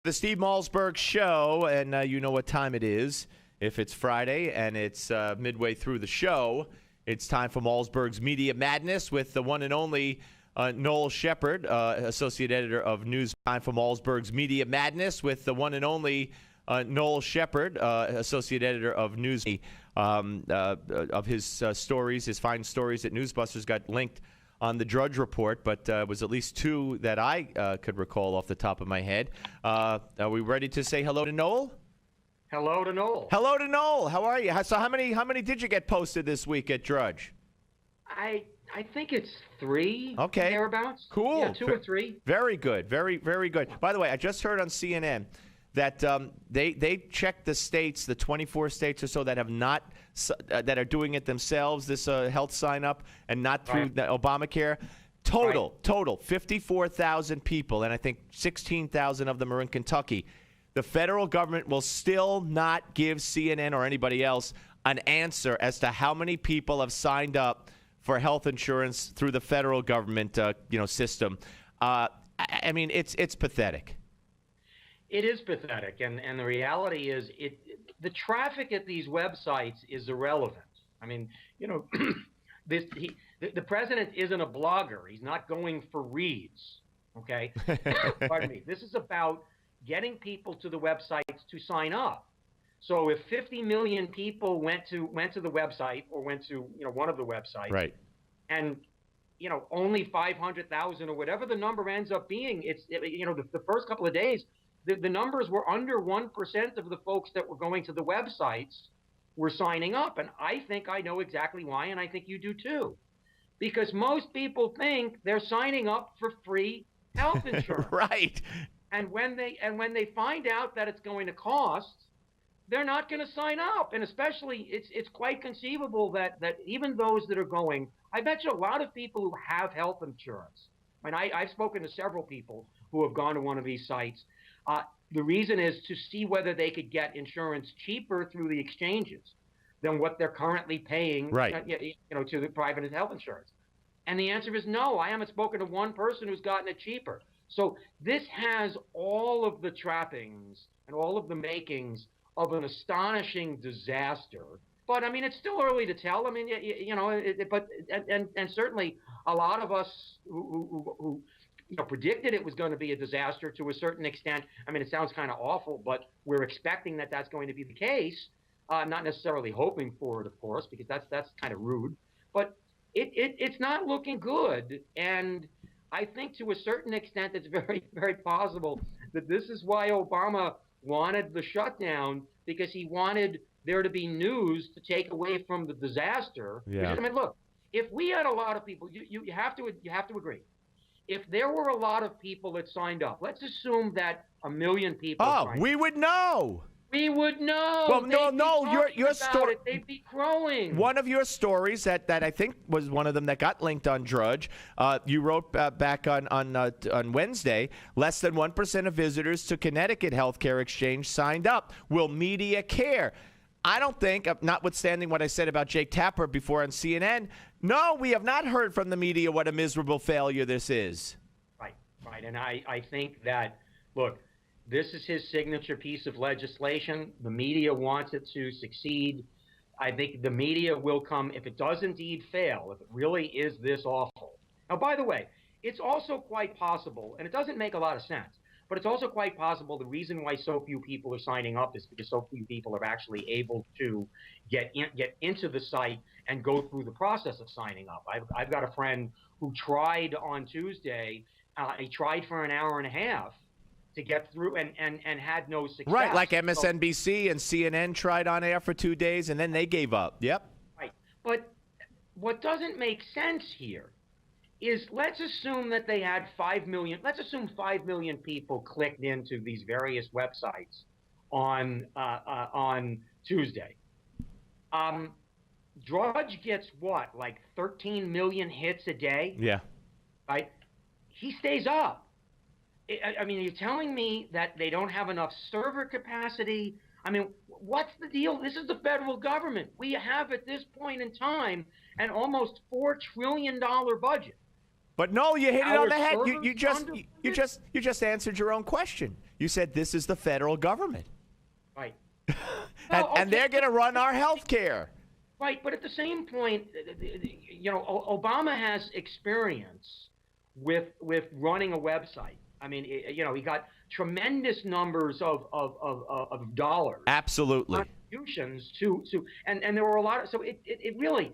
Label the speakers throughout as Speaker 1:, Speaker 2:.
Speaker 1: The Steve Malzberg Show, and you know what time it is. If it's Friday and it's midway through the show, it's time for Malzberg's Media Madness with the one and only Noel Sheppard, Associate Editor of News. Time for Malzberg's Media Madness with the one and only Noel Sheppard, Associate Editor of News. Of his stories, his fine stories at Newsbusters got linked on the Drudge Report, but it was at least two that I could recall off the top of my head. Are we ready to say hello to Noel?
Speaker 2: Hello to Noel.
Speaker 1: Hello to Noel. How are you? So how many did you get posted this week at Drudge?
Speaker 2: I think it's 3.
Speaker 1: Okay.
Speaker 2: Thereabouts.
Speaker 1: Cool.
Speaker 2: Yeah, 2 or 3.
Speaker 1: Very good. Very, very good. By the way, I just heard on CNN that they checked the states, the 24 states or so that have not that are doing it themselves, this health sign up, and not through the Obamacare. Total 54,000 people, and I think 16,000 of them are in Kentucky. The federal government will still not give CNN or anybody else an answer as to how many people have signed up for health insurance through the federal government system. I mean, it's pathetic.
Speaker 2: It is pathetic, and the reality is the traffic at these websites is irrelevant. I mean, the president isn't a blogger. He's not going for reads, okay? Pardon me. This is about getting people to the websites to sign up. So if 50 million people went to the website or went to one of the websites,
Speaker 1: right,
Speaker 2: and only 500,000 or whatever the number ends up being, the first couple of days. The numbers were under 1% of the folks that were going to the websites were signing up. And I think I know exactly why, and I think you do too. Because most people think they're signing up for free health insurance.
Speaker 1: Right.
Speaker 2: And when they find out that it's going to cost, they're not going to sign up. And especially it's quite conceivable that even those that are going, I bet you a lot of people who have health insurance. I mean, I've spoken to several people who have gone to one of these sites. The reason is to see whether they could get insurance cheaper through the exchanges than what they're currently paying,
Speaker 1: right,
Speaker 2: to the private health insurance. And the answer is no. I haven't spoken to one person who's gotten it cheaper. So this has all of the trappings and all of the makings of an astonishing disaster. But I mean, it's still early to tell. I mean, and certainly a lot of us who predicted it was going to be a disaster to a certain extent. I mean, it sounds kind of awful, but we're expecting that that's going to be the case. Not necessarily hoping for it, of course, because that's kind of rude. But it's not looking good, and I think to a certain extent it's very, very possible that this is why Obama wanted the shutdown, because he wanted there to be news to take away from the disaster.
Speaker 1: Yeah.
Speaker 2: Because, I mean, look, if we had a lot of people, you have to agree. If there were a lot of people that signed up, let's assume that 1 million people.
Speaker 1: Oh, we would know.
Speaker 2: We would know.
Speaker 1: Well, no, your story.
Speaker 2: They'd be crowing.
Speaker 1: One of your stories that I think was one of them that got linked on Drudge. You wrote back on Wednesday. Less than 1% of visitors to Connecticut Healthcare Exchange signed up. Will media care? I don't think, notwithstanding what I said about Jake Tapper before on CNN, no, we have not heard from the media what a miserable failure this is.
Speaker 2: Right. And I think that, look, this is his signature piece of legislation. The media wants it to succeed. I think the media will come, if it does indeed fail, if it really is this awful. Now, by the way, it's also quite possible, and it doesn't make a lot of sense, but it's also quite possible the reason why so few people are signing up is because so few people are actually able to get into the site and go through the process of signing up. I've got a friend who tried on Tuesday. He tried for an hour and a half to get through and had no success.
Speaker 1: Right, like MSNBC and CNN tried on air for 2 days, and then they gave up. Yep.
Speaker 2: Right. But what doesn't make sense here is, let's assume that they had 5 million. Let's assume 5 million people clicked into these various websites on Tuesday. Drudge gets what, like 13 million hits a day?
Speaker 1: Yeah.
Speaker 2: Right. He stays up. I mean, you're telling me that they don't have enough server capacity? I mean, what's the deal? This is the federal government. We have at this point in time an almost $4 trillion budget.
Speaker 1: But no, you hit it on the head. You just answered your own question. You said this is the federal government.
Speaker 2: Right.
Speaker 1: And they're going to run our health care.
Speaker 2: Right, but at the same point, Obama has experience with running a website. I mean, he got tremendous numbers of dollars.
Speaker 1: Absolutely.
Speaker 2: Contributions to and there were a lot of, so it really,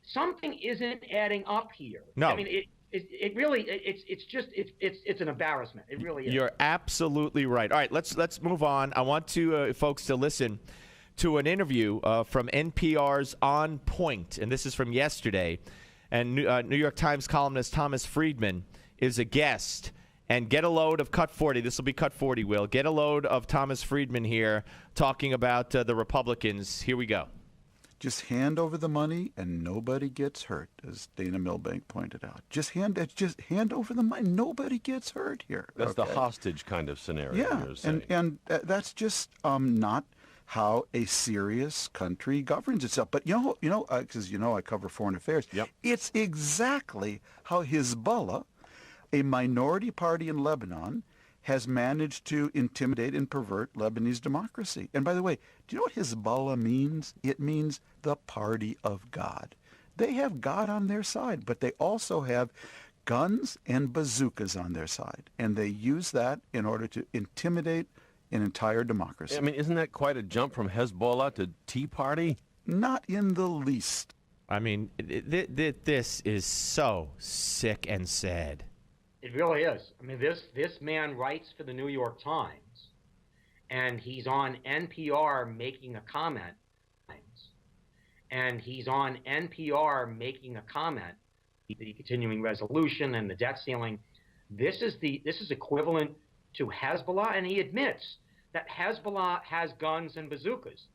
Speaker 2: something isn't adding up here.
Speaker 1: No.
Speaker 2: I mean, it really, it's an embarrassment. It really is.
Speaker 1: You're absolutely right. All right, let's move on. I want to folks to listen to an interview from NPR's On Point, and this is from yesterday. And New York Times columnist Thomas Friedman is a guest. And get a load of Cut 40. This will be Cut 40, Will. Get a load of Thomas Friedman here talking about the Republicans. Here we go.
Speaker 3: Just hand over the money and nobody gets hurt, as Dana Milbank pointed out. Just hand over the money. Nobody gets hurt here.
Speaker 4: That's the hostage kind of scenario.
Speaker 3: Yeah, and that's just not how a serious country governs itself. But because I cover foreign affairs.
Speaker 4: Yep.
Speaker 3: It's exactly how Hezbollah, a minority party in Lebanon, has managed to intimidate and pervert Lebanese democracy. And by the way, do you know what Hezbollah means? It means the party of God. They have God on their side, but they also have guns and bazookas on their side. And they use that in order to intimidate an entire democracy.
Speaker 4: I mean, isn't that quite a jump from Hezbollah to Tea Party?
Speaker 3: Not in the least.
Speaker 1: I mean, this is so sick and sad.
Speaker 2: It really is. I mean, this man writes for the New York Times, and he's on NPR making a comment. The continuing resolution and the debt ceiling. This is equivalent to Hezbollah, and he admits that Hezbollah has guns and bazookas.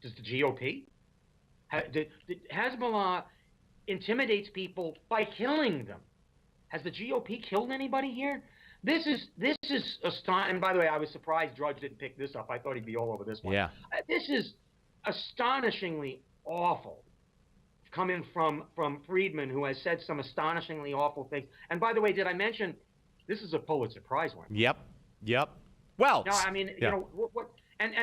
Speaker 2: Does the GOP? Hezbollah intimidates people by killing them. Has the GOP killed anybody here? This is astonishing. And by the way, I was surprised Drudge didn't pick this up. I thought he'd be all over this one.
Speaker 1: Yeah.
Speaker 2: This is astonishingly awful, coming from Friedman, who has said some astonishingly awful things. And by the way, did I mention this is a Pulitzer Prize winner?
Speaker 1: Yep. Well,
Speaker 2: no, I mean, what? And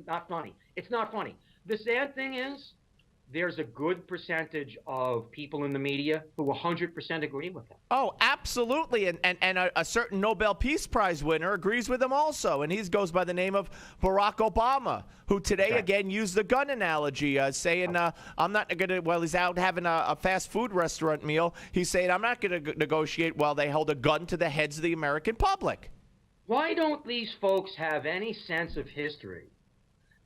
Speaker 2: not funny. It's not funny. The sad thing is, there's a good percentage of people in the media who 100% agree with him.
Speaker 1: Oh, absolutely. And a certain Nobel Peace Prize winner agrees with him also. And he goes by the name of Barack Obama, who today again used the gun analogy, saying, I'm not going to, while he's out having a fast food restaurant meal, he's saying, I'm not going to negotiate while they hold a gun to the heads of the American public.
Speaker 2: Why don't these folks have any sense of history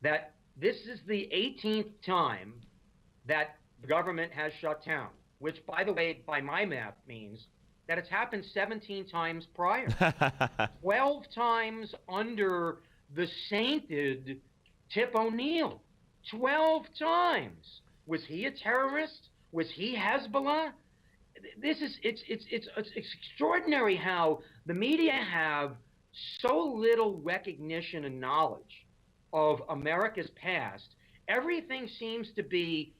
Speaker 2: that this is the 18th time that the government has shut down, which, by the way, by my math means that it's happened 17 times prior. 12 times under the sainted Tip O'Neill. 12 times. Was he a terrorist? Was he Hezbollah? It's extraordinary how the media have so little recognition and knowledge of America's past. Everything seems to be,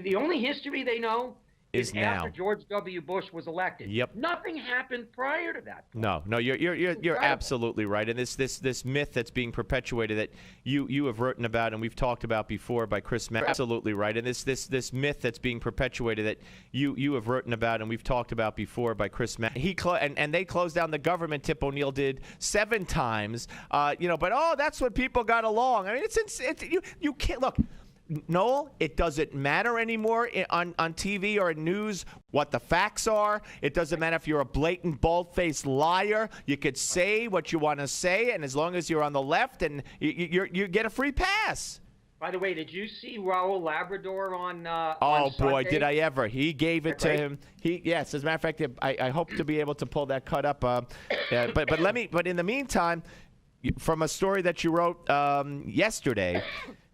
Speaker 2: the only history they know is after George W. Bush was elected.
Speaker 1: Yep.
Speaker 2: Nothing happened prior to that point.
Speaker 1: No, you're absolutely right. And this myth that's being perpetuated that you have written about and we've talked about before by Chris Mack. Absolutely right. And this myth that's being perpetuated that you have written about and we've talked about before by Chris Mack. And they closed down the government. Tip O'Neill did 7 times. But that's when people got along. I mean, you can't look. Noel, it doesn't matter anymore on TV or in news what the facts are. It doesn't matter if you're a blatant, bald-faced liar. You could say what you want to say, and as long as you're on the left, and you get a free pass.
Speaker 2: By the way, did you see Raul Labrador on
Speaker 1: Oh,
Speaker 2: on
Speaker 1: boy,
Speaker 2: Sunday?
Speaker 1: did I ever. He gave it to him. Yes, as a matter of fact, I hope to be able to pull that cut up. But in the meantime, from a story that you wrote yesterday,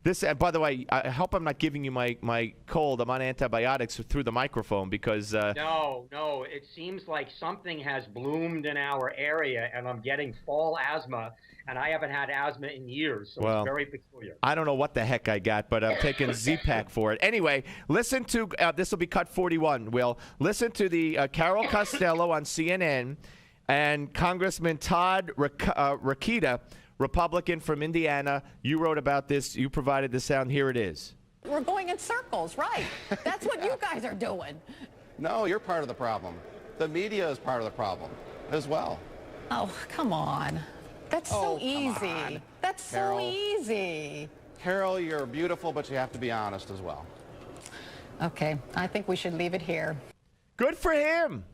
Speaker 1: this, by the way, I hope I'm not giving you my cold. I'm on antibiotics through the microphone because
Speaker 2: No, it seems like something has bloomed in our area, and I'm getting fall asthma, and I haven't had asthma in years, so it's very peculiar.
Speaker 1: I don't know what the heck I got, but I'm taking Z-Pack for it. Anyway, listen to this will be cut 41. Will listen to the Carol Costello on CNN. And Congressman Todd Rokita, Republican from Indiana, you wrote about this. You provided the sound. Here it is.
Speaker 5: We're going in circles, right? That's what you guys are doing.
Speaker 6: No, you're part of the problem. The media is part of the problem as well.
Speaker 5: Oh, come on. That's so easy.
Speaker 6: On.
Speaker 5: That's
Speaker 6: Carol.
Speaker 5: so easy.
Speaker 6: Carol, you're beautiful, but you have to be honest as well.
Speaker 5: Okay, I think we should leave it here.
Speaker 1: Good for him.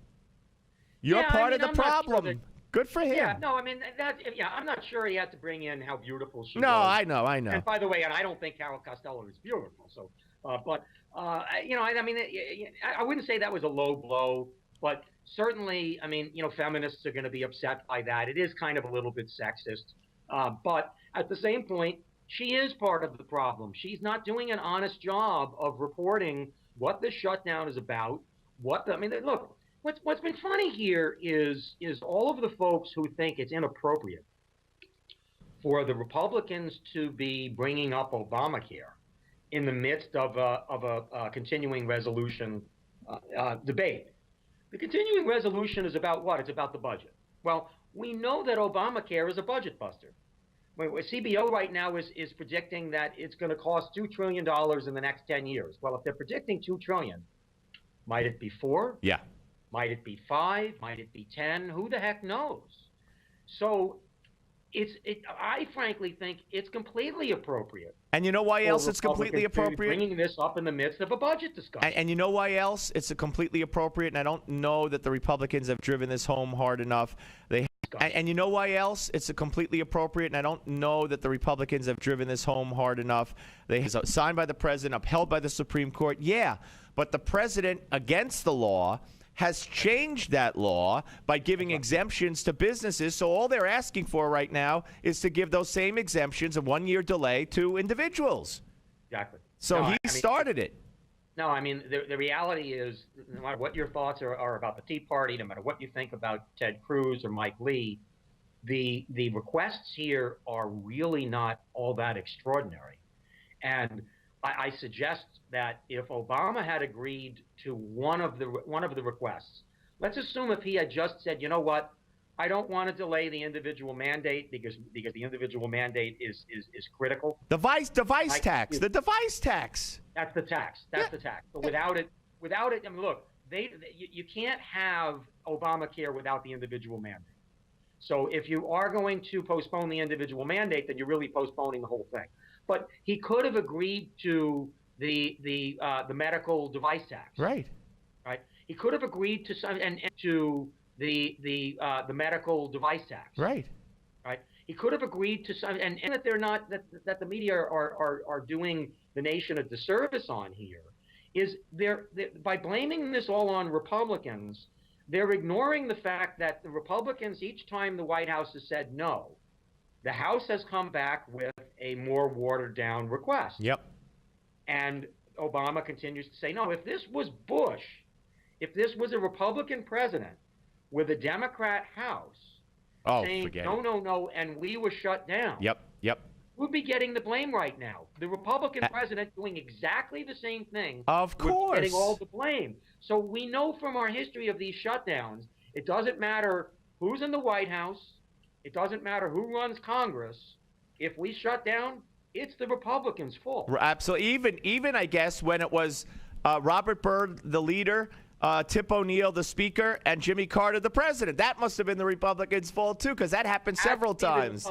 Speaker 1: You're part of the problem. Good for him.
Speaker 2: Yeah, no, I mean, I'm not sure he had to bring in how beautiful she was.
Speaker 1: No, I know.
Speaker 2: And by the way, and I don't think Carol Costello is beautiful. So, I mean, I wouldn't say that was a low blow, but certainly, I mean, feminists are going to be upset by that. It is kind of a little bit sexist. But at the same point, she is part of the problem. She's not doing an honest job of reporting what the shutdown is about. Look, what's been funny here is all of the folks who think it's inappropriate for the Republicans to be bringing up Obamacare in the midst of a continuing resolution debate. The continuing resolution is about what? It's about the budget. Well, we know that Obamacare is a budget buster. CBO right now is predicting that it's going to cost $2 trillion in the next 10 years. Well, if they're predicting $2 trillion, might it be 4?
Speaker 1: Yeah.
Speaker 2: Might it be 5? Might it be 10? Who the heck knows? So I frankly think it's completely appropriate.
Speaker 1: And you know why else it's completely appropriate?
Speaker 2: Bringing this up in the midst of a budget discussion.
Speaker 1: And you know why else it's completely appropriate? And I don't know that the Republicans have driven this home hard enough. And you know why else it's completely appropriate? And I don't know that the Republicans have driven this home hard enough. They signed by the president, upheld by the Supreme Court. Yeah, but the president, against the law, has changed that law by giving exemptions to businesses. So all they're asking for right now is to give those same exemptions, a 1-year delay, to individuals.
Speaker 2: Exactly.
Speaker 1: So he started it.
Speaker 2: No, I mean, the reality is, no matter what your thoughts are about the Tea Party, no matter what you think about Ted Cruz or Mike Lee, the requests here are really not all that extraordinary. And I suggest that if Obama had agreed to one of the requests, let's assume if he had just said, you know what, I don't want to delay the individual mandate because the individual mandate is critical.
Speaker 1: The device tax.
Speaker 2: That's the tax. That's the tax. But without it, I mean, look, you can't have Obamacare without the individual mandate. So if you are going to postpone the individual mandate, then you're really postponing the whole thing. But he could have agreed to the medical device tax.
Speaker 1: Right.
Speaker 2: Right. He could have agreed to the medical device tax.
Speaker 1: Right.
Speaker 2: Right. He could have agreed to and that they're not that the media are doing the nation a disservice on here is they're by blaming this all on Republicans, they're ignoring the fact that the Republicans, each time the White House has said no, the House has come back with a more watered down request.
Speaker 1: Yep. And
Speaker 2: Obama continues to say, no, if this was Bush, if this was a Republican president with a Democrat House saying no, and we were shut down.
Speaker 1: Yep.
Speaker 2: We'd be getting the blame right now. The Republican president doing exactly the same thing.
Speaker 1: Of course.
Speaker 2: Getting all the blame. So we know from our history of these shutdowns, it doesn't matter who's in the White House. It doesn't matter who runs Congress. If we shut down, it's the Republicans' fault.
Speaker 1: Absolutely. Even I guess when it was Robert Byrd, the leader, Tip O'Neill, the speaker, and Jimmy Carter, the president. That must have been the Republicans' fault, too, because that happened several times.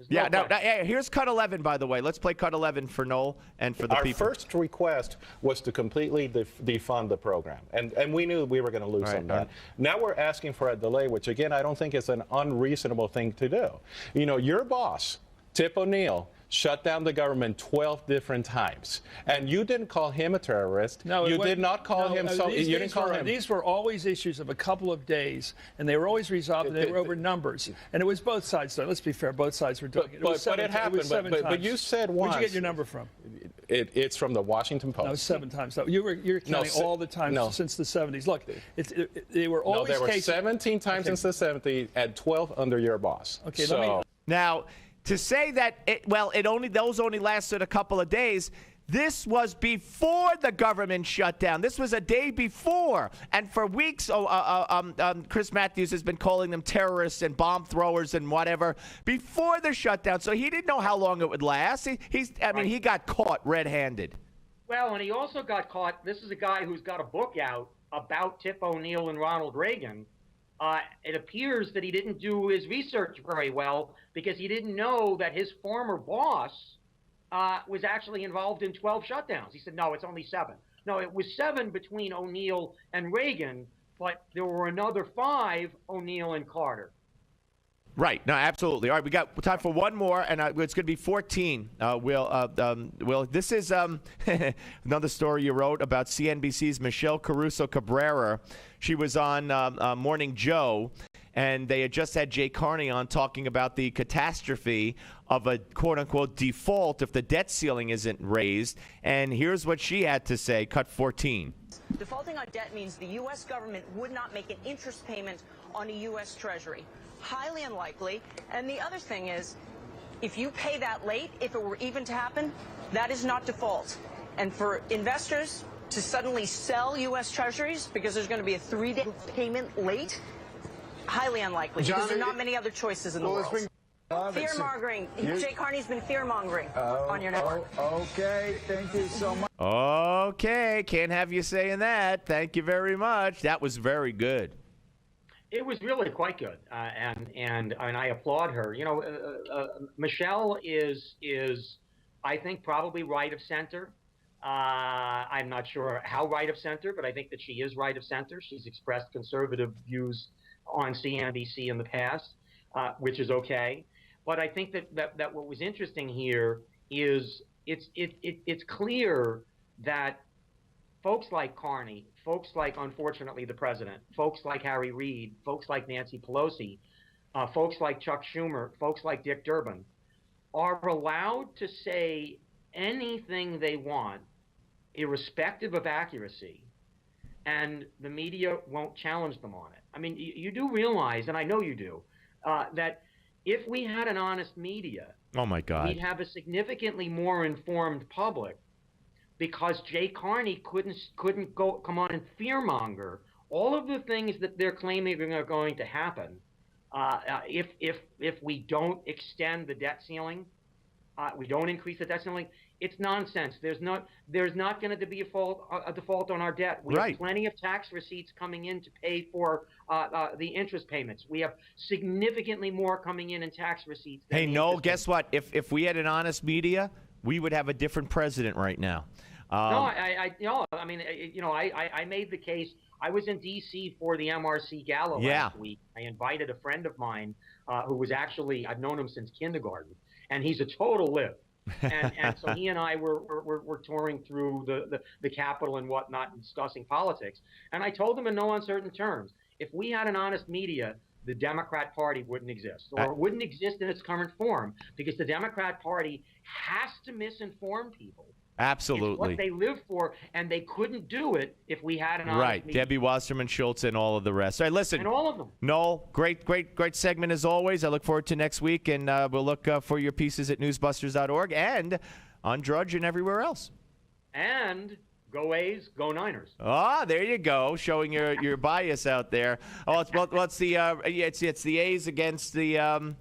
Speaker 1: Here's cut 11, by the way. Let's play cut 11 for Noel and for the people.
Speaker 7: Our first request was to completely defund the program, and we knew we were going to lose on that. Now we're asking for a delay, which, again, I don't think is an unreasonable thing to do. You know, your boss, Tip O'Neill, shut down the government 12 different times. And you didn't call him a terrorist.
Speaker 8: No,
Speaker 7: you did not call him so. You didn't call him.
Speaker 8: These were always issues of a couple of days, and they were always resolved, and they were over numbers. And it was both sides, though. Let's be fair, both sides were doing it.
Speaker 7: But it happened. But you said once.
Speaker 8: Where'd you get your number from?
Speaker 7: It's from the Washington Post.
Speaker 8: No, 7 times. So you're counting all the times since the 70s. Look, they were always
Speaker 7: there were
Speaker 8: cases.
Speaker 7: 17 times since the 70s, and 12 under your boss.
Speaker 8: Okay,
Speaker 7: so.
Speaker 1: Now, to say that those only lasted a couple of days, This was before the government shutdown. This was a day before. And for weeks, Chris Matthews has been calling them terrorists and bomb throwers and whatever before the shutdown. So he didn't know how long it would last. He got caught red-handed.
Speaker 2: Well, and he also got caught. This is a guy who's got a book out about Tip O'Neill and Ronald Reagan. It appears that he didn't do his research very well because he didn't know that his former boss was actually involved in 12 shutdowns. He said, no, it's only 7. No, it was 7 between O'Neill and Reagan, but there were another 5, O'Neill and Carter.
Speaker 1: Right. No, absolutely. All right, we got time for one more, and it's going to be 14. Will, this is another story you wrote about CNBC's Michelle Caruso Cabrera. She was on Morning Joe, and they had just had Jay Carney on talking about the catastrophe of a quote-unquote default if the debt ceiling isn't raised. And here's what she had to say, cut 14.
Speaker 9: Defaulting on debt means the U.S. government would not make an interest payment on a U.S. Treasury. Highly unlikely. And the other thing is, if you pay that late, if it were even to happen, that is not default. And for investors to suddenly sell U.S. Treasuries because there's going to be a 3-day payment late, highly unlikely, because there are not many other choices in the world. Fear-mongering. Jay Carney's been fear-mongering on your network.
Speaker 3: Okay, thank you so much.
Speaker 1: Okay, can't have you saying that. Thank you very much. That was very good.
Speaker 2: It was really quite good, and I applaud her. You know, Michelle is I think probably right of center. I'm not sure how right of center, but I think that she is right of center. She's expressed conservative views on CNBC in the past, which is okay. But I think that what was interesting here is it's clear that folks like Carney, folks like, unfortunately, the president, folks like Harry Reid, folks like Nancy Pelosi, folks like Chuck Schumer, folks like Dick Durbin, are allowed to say anything they want, irrespective of accuracy, and the media won't challenge them on it. I mean, you do realize, and I know you do, that if we had an honest media,
Speaker 1: oh my God,
Speaker 2: we'd have a significantly more informed public, because Jay Carney couldn't come on and fearmonger all of the things that they're claiming are going to happen if we don't extend the debt ceiling, we don't increase the debt ceiling. It's nonsense. There's not going to be a default on our debt. We have plenty of tax receipts coming in to pay for the interest payments. We have significantly more coming in tax receipts.
Speaker 1: Hey, Noel, guess what? If we had an honest media, we would have a different president right now.
Speaker 2: No, I mean, I made the case. I was in D.C. for the MRC Gala last week. I invited a friend of mine who was actually, I've known him since kindergarten, and he's a total lib. And so he and I were touring through the Capitol and whatnot and discussing politics. And I told him in no uncertain terms, if we had an honest media, the Democrat Party wouldn't exist, or it wouldn't exist in its current form, because the Democrat Party has to misinform people.
Speaker 1: Absolutely.
Speaker 2: It's what they live for, and they couldn't do it if we had an honest media.
Speaker 1: Debbie Wasserman Schultz and all of the rest. All right, listen.
Speaker 2: And all of them.
Speaker 1: Noel, great segment as always. I look forward to next week, and we'll look for your pieces at newsbusters.org and on Drudge and everywhere else.
Speaker 2: And go A's, go Niners.
Speaker 1: Ah, there you go, showing your bias out there. Oh, it's the A's against the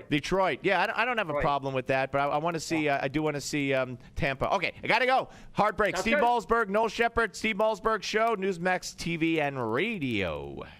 Speaker 1: Detroit. Yeah, I don't have a problem with that, but I want to see. I do want to see Tampa. Okay, I gotta go. Hard break. Steve Malzberg, Noel Sheppard, Steve Malzberg Show, Newsmax TV and Radio.